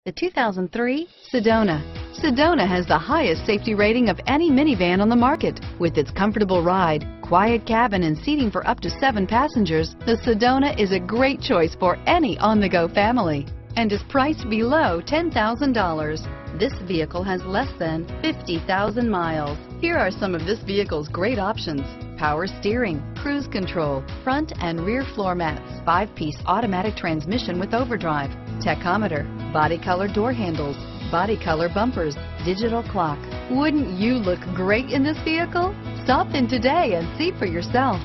The 2003 Sedona. Sedona has the highest safety rating of any minivan on the market. With its comfortable ride, quiet cabin, and seating for up to 7 passengers, the Sedona is a great choice for any on-the-go family and is priced below $10,000. This vehicle has less than 50,000 miles. Here are some of this vehicle's great options: power steering, cruise control, front and rear floor mats, 5-piece automatic transmission with overdrive, tachometer, body color door handles, body color bumpers, digital clock. Wouldn't you look great in this vehicle? Stop in today and see for yourself.